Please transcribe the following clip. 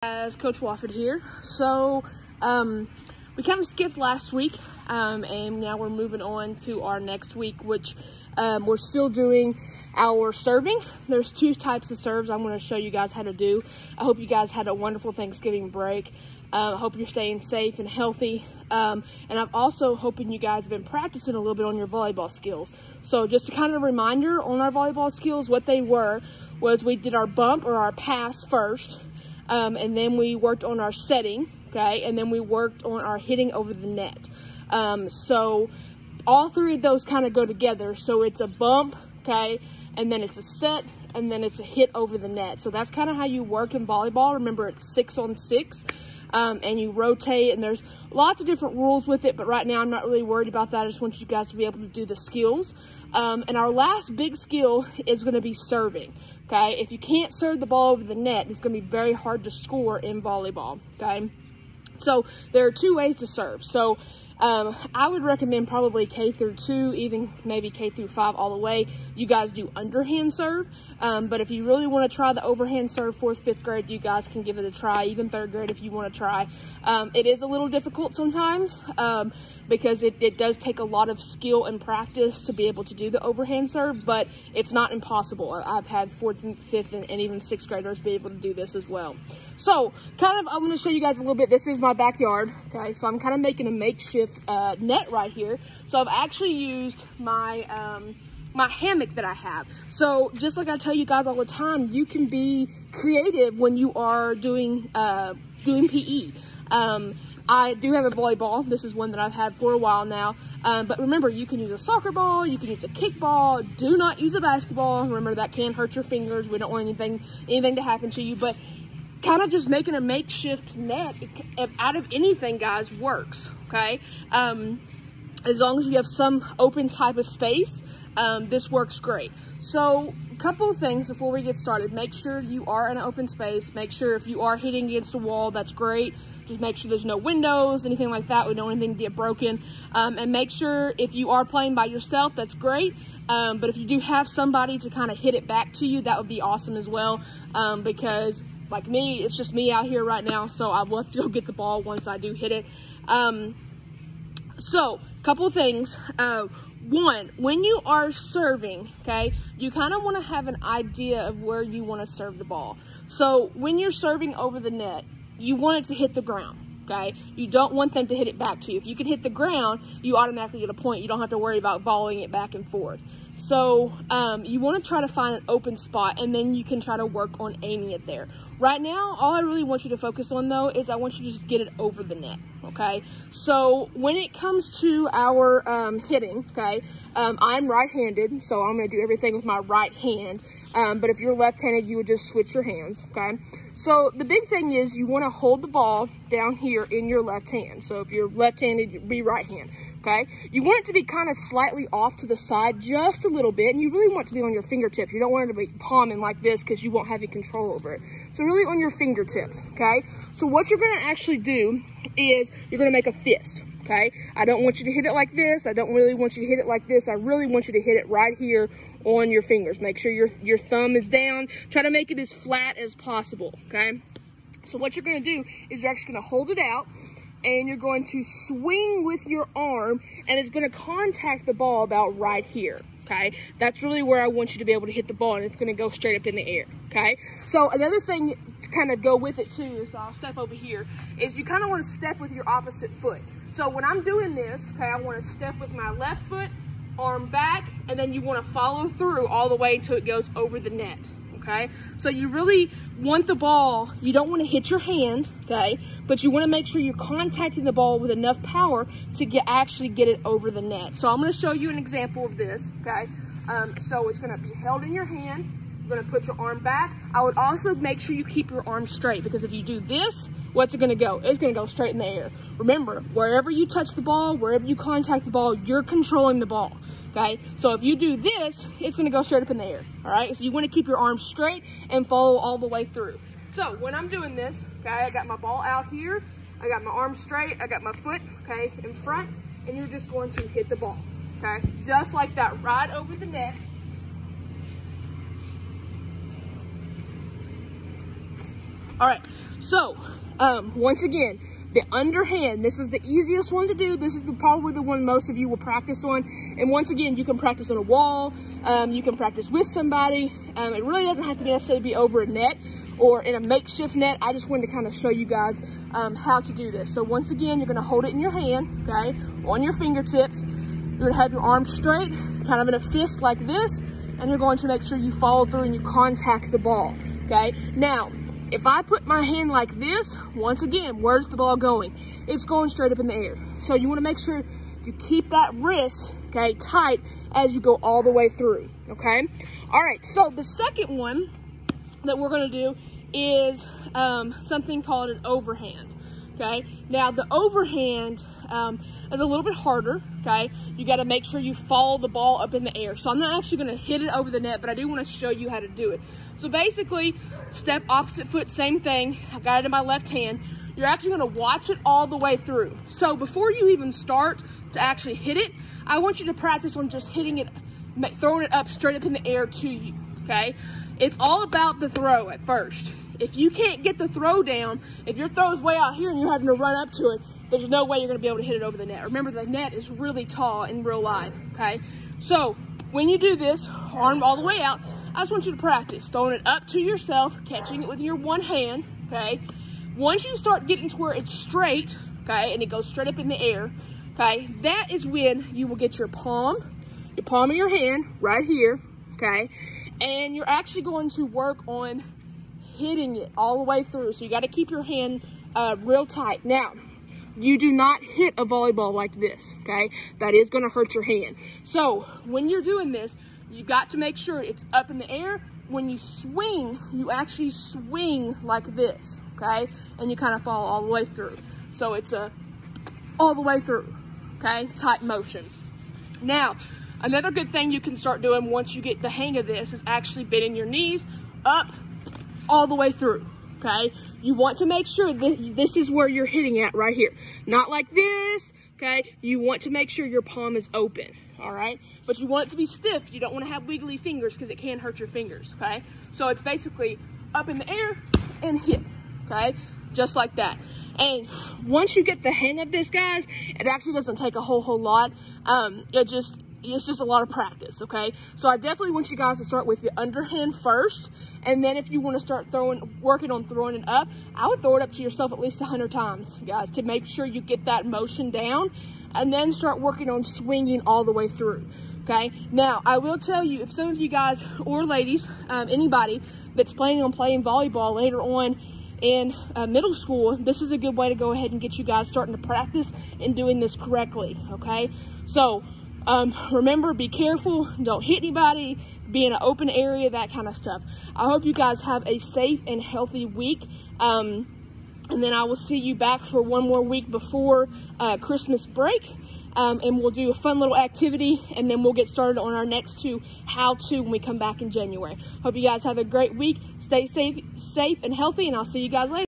As Coach Wofford here. So we kind of skipped last week, and now we're moving on to our next week, which we're still doing our serving. There's two types of serves I'm going to show you guys how to do. I hope you guys had a wonderful Thanksgiving break. I hope you're staying safe and healthy, and I'm also hoping you guys have been practicing a little bit on your volleyball skills. So just a kind of reminder on our volleyball skills, what they was we did our bump or our pass first, and then we worked on our setting, okay, and then we worked on our hitting over the net. So all three of those kind of go together. So it's a bump, okay, and then it's a set, and then it's a hit over the net. So that's kind of how you work in volleyball. Remember, it's 6 on 6, and you rotate, and there's lots of different rules with it, but right now I'm not really worried about that. I just want you guys to be able to do the skills. And our last big skill is going to be serving. Okay, if you can't serve the ball over the net, it's going to be very hard to score in volleyball. Okay, so there are two ways to serve. So I would recommend probably K through 2, even maybe K through 5 all the way. You guys do underhand serve, but if you really want to try the overhand serve 4th, 5th grade, you guys can give it a try, even 3rd grade if you want to try. It is a little difficult sometimes because it does take a lot of skill and practice to be able to do the overhand serve, but it's not impossible. I've had 4th and 5th and even 6th graders be able to do this as well. So I'm going to show you guys a little bit. This is my backyard, okay? So I'm kind of making a makeshift net right here. So I've actually used my my hammock that I have. So just like I tell you guys all the time, you can be creative when you are doing PE. I do have a volleyball. This is one that I've had for a while now. But remember, you can use a soccer ball, you can use a kickball. Do not use a basketball. Remember, that can hurt your fingers. We don't want anything to happen to you. But kind of just making a makeshift net out of anything, guys, works, okay? As long as you have some open type of space, this works great. So a couple of things before we get started. Make sure you are in an open space. Make sure if you are hitting against a wall, that's great. Just make sure there's no windows, anything like that. We don't want anything to get broken. And make sure if you are playing by yourself, that's great. But if you do have somebody to kind of hit it back to you, that would be awesome as well. Because like me, it's just me out here right now, so I'd love to go get the ball once I do hit it. So, couple of things. One, when you are serving, okay, you kind of want to have an idea of where you want to serve the ball. So, when you're serving over the net, you want it to hit the ground, okay? You don't want them to hit it back to you. If you can hit the ground, you automatically get a point. You don't have to worry about volleying it back and forth. So you want to try to find an open spot, and then you can try to work on aiming it there. Right now, all I really want you to focus on, though, is I want you to just get it over the net, okay? So when it comes to our hitting, okay, I'm right-handed, so I'm going to do everything with my right hand. But if you're left-handed, you would just switch your hands, okay? So the big thing is you want to hold the ball down here in your left hand. So if you're left-handed, you'd be right hand, okay? You want it to be kind of slightly off to the side just a little bit, and you really want it to be on your fingertips. You don't want it to be palming like this because you won't have any control over it. So really on your fingertips, okay? So what you're going to actually do is you're going to make a fist, okay? I don't want you to hit it like this. I don't really want you to hit it like this. I really want you to hit it right here on your fingers. Make sure your thumb is down. Try to make it as flat as possible, okay? So what you're going to do is you're actually going to hold it out, and you're going to swing with your arm, and it's going to contact the ball about right here, okay? That's really where I want you to be able to hit the ball, and it's going to go straight up in the air, okay? So another thing to kind of go with it too, so I'll step over here, is you kind of want to step with your opposite foot. So when I'm doing this, okay, I want to step with my left foot, arm back, and then you want to follow through all the way until it goes over the net, okay? So you really want the ball, you don't want to hit your hand, okay, but you want to make sure you're contacting the ball with enough power to actually get it over the net. So I'm going to show you an example of this, okay? So it's going to be held in your hand. You're going to put your arm back. I would also make sure you keep your arm straight, because if you do this, what's it going to go? It's going to go straight in the air. Remember, wherever you touch the ball, wherever you contact the ball, you're controlling the ball, okay? So if you do this, it's going to go straight up in the air, all right? So you want to keep your arm straight and follow all the way through. So when I'm doing this, okay, I got my ball out here, I got my arm straight, I got my foot, okay, in front, and you're just going to hit the ball, okay? Just like that, right over the net. All right, So, once again, the underhand, this is the easiest one to do. This is probably the one most of you will practice on. And once again, you can practice on a wall. You can practice with somebody. It really doesn't have to necessarily be over a net or in a makeshift net. I just wanted to kind of show you guys how to do this. So once again, you're gonna hold it in your hand, okay, on your fingertips. You're gonna have your arms straight, kind of in a fist like this, and you're going to make sure you follow through and you contact the ball, okay? Now, if I put my hand like this, once again, where's the ball going? It's going straight up in the air. So you wanna make sure you keep that wrist, okay, tight as you go all the way through, okay? All right, so the second one that we're gonna do is something called an overhand, okay? Now, the overhand is a little bit harder, okay? You gotta make sure you follow the ball up in the air. So I'm not actually gonna hit it over the net, but I do wanna show you how to do it. So basically, step opposite foot, same thing. I got it in my left hand. You're actually gonna watch it all the way through. So before you even start to actually hit it, I want you to practice on just hitting it, throwing it up straight up in the air to you, okay? It's all about the throw at first. If you can't get the throw down, if your throw is way out here and you're having to run up to it, there's no way you're gonna be able to hit it over the net. Remember, the net is really tall in real life, okay? So when you do this, arm all the way out, I just want you to practice throwing it up to yourself, catching it with your one hand, okay? Once you start getting to where it's straight, okay, and it goes straight up in the air, okay, that is when you will get your palm of your hand right here, okay? And you're actually going to work on hitting it all the way through. So you got to keep your hand real tight. Now, you do not hit a volleyball like this, okay? That is going to hurt your hand. So when you're doing this, you got to make sure it's up in the air. When you swing, you actually swing like this, okay? And you kind of follow all the way through. So it's all the way through, okay? Tight motion. Now, another good thing you can start doing once you get the hang of this is actually bending your knees up all the way through, okay? You want to make sure that this is where you're hitting at right here. Not like this, okay? You want to make sure your palm is open, all right? But you want it to be stiff. You don't want to have wiggly fingers because it can hurt your fingers, okay? So it's basically up in the air and hit, okay? Just like that. And once you get the hang of this, guys, it actually doesn't take a whole lot. It's just a lot of practice, okay? So I definitely want you guys to start with the underhand first, and then if you want to start working on throwing it up, I would throw it up to yourself at least 100 times, guys, to make sure you get that motion down, and then start working on swinging all the way through, okay? Now, I will tell you, if some of you guys or ladies, anybody that's planning on playing volleyball later on in middle school, this is a good way to go ahead and get you guys starting to practice and doing this correctly, okay? So, remember, be careful, don't hit anybody, be in an open area, that kind of stuff. I hope you guys have a safe and healthy week. And then I will see you back for one more week before Christmas break. And we'll do a fun little activity, and then we'll get started on our next two how-to when we come back in January. Hope you guys have a great week. Stay safe and healthy, and I'll see you guys later.